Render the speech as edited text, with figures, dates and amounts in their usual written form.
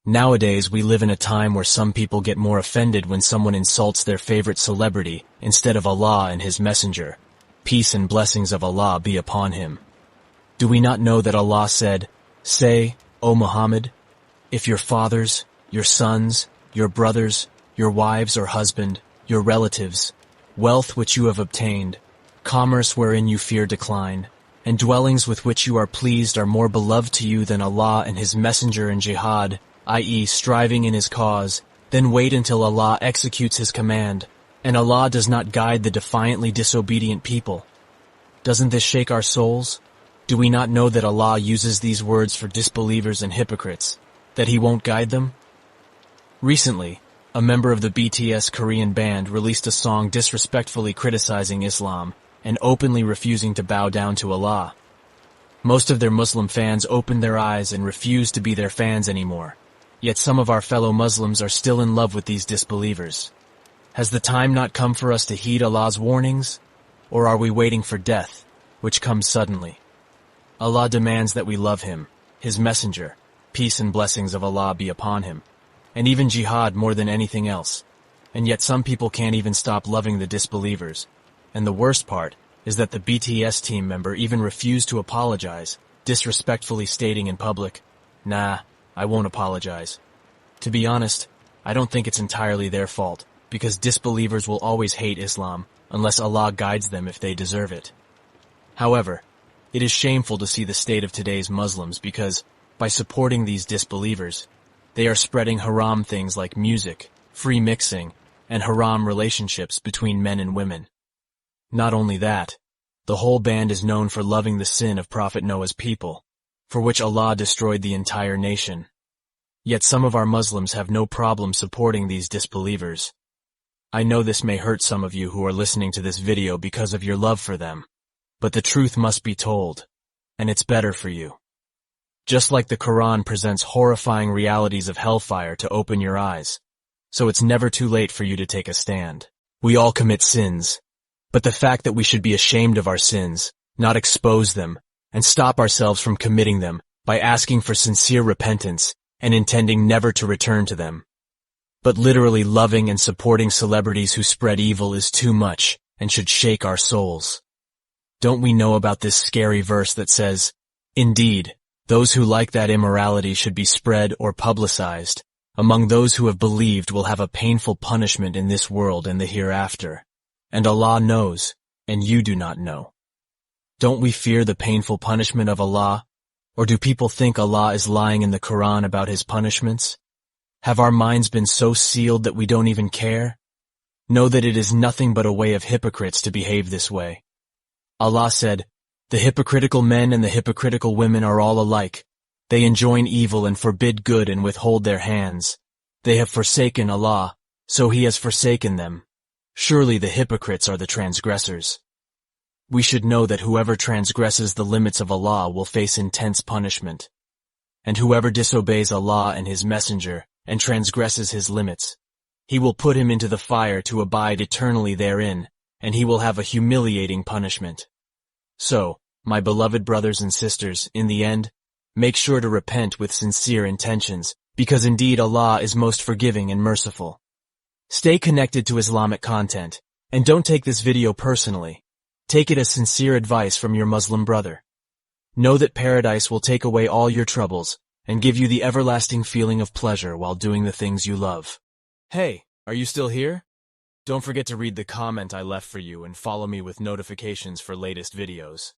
Nowadays, we live in a time where some people get more offended when someone insults their favorite celebrity instead of Allah and His Messenger. Peace and blessings of Allah be upon him. Do we not know that Allah said, "Say, O Muhammad, if your fathers, your sons, your brothers, your wives or husband, your relatives, wealth which you have obtained, commerce wherein you fear decline, and dwellings with which you are pleased are more beloved to you than Allah and His Messenger and jihad, i.e. striving in His cause, then wait until Allah executes His command, and Allah does not guide the defiantly disobedient people." Doesn't this shake our souls? Do we not know that Allah uses these words for disbelievers and hypocrites, that He won't guide them? Recently, a member of the BTS Korean band released a song disrespectfully criticizing Islam and openly refusing to bow down to Allah. Most of their Muslim fans opened their eyes and refused to be their fans anymore. Yet some of our fellow Muslims are still in love with these disbelievers. Has the time not come for us to heed Allah's warnings? Or are we waiting for death, which comes suddenly? Allah demands that we love Him, His Messenger, peace and blessings of Allah be upon Him, and even jihad more than anything else. And yet some people can't even stop loving the disbelievers. And the worst part is that the BTS team member even refused to apologize, disrespectfully stating in public, "Nah, I won't apologize." To be honest, I don't think it's entirely their fault, because disbelievers will always hate Islam unless Allah guides them if they deserve it. However, it is shameful to see the state of today's Muslims because, by supporting these disbelievers, they are spreading haram things like music, free mixing, and haram relationships between men and women. Not only that, the whole band is known for loving the sin of Prophet Noah's people, for which Allah destroyed the entire nation. Yet some of our Muslims have no problem supporting these disbelievers. I know this may hurt some of you who are listening to this video because of your love for them, but the truth must be told, and it's better for you. Just like the Quran presents horrifying realities of hellfire to open your eyes, so it's never too late for you to take a stand. We all commit sins, but the fact that we should be ashamed of our sins, not expose them, and stop ourselves from committing them by asking for sincere repentance and intending never to return to them. But literally loving and supporting celebrities who spread evil is too much and should shake our souls. Don't we know about this scary verse that says, "Indeed, those who like that immorality should be spread or publicized. Among those who have believed will have a painful punishment in this world and the hereafter. And Allah knows, and you do not know." Don't we fear the painful punishment of Allah? Or do people think Allah is lying in the Quran about His punishments? Have our minds been so sealed that we don't even care? Know that it is nothing but a way of hypocrites to behave this way. Allah said, "The hypocritical men and the hypocritical women are all alike. They enjoin evil and forbid good and withhold their hands. They have forsaken Allah, so He has forsaken them. Surely the hypocrites are the transgressors." We should know that whoever transgresses the limits of Allah will face intense punishment. And whoever disobeys Allah and His Messenger and transgresses His limits, He will put him into the fire to abide eternally therein, and he will have a humiliating punishment. So, my beloved brothers and sisters, in the end, make sure to repent with sincere intentions, because indeed Allah is most forgiving and merciful. Stay connected to Islamic content, and don't take this video personally. Take it as sincere advice from your Muslim brother. Know that paradise will take away all your troubles and give you the everlasting feeling of pleasure while doing the things you love. Hey, are you still here? Don't forget to read the comment I left for you and follow me with notifications for latest videos.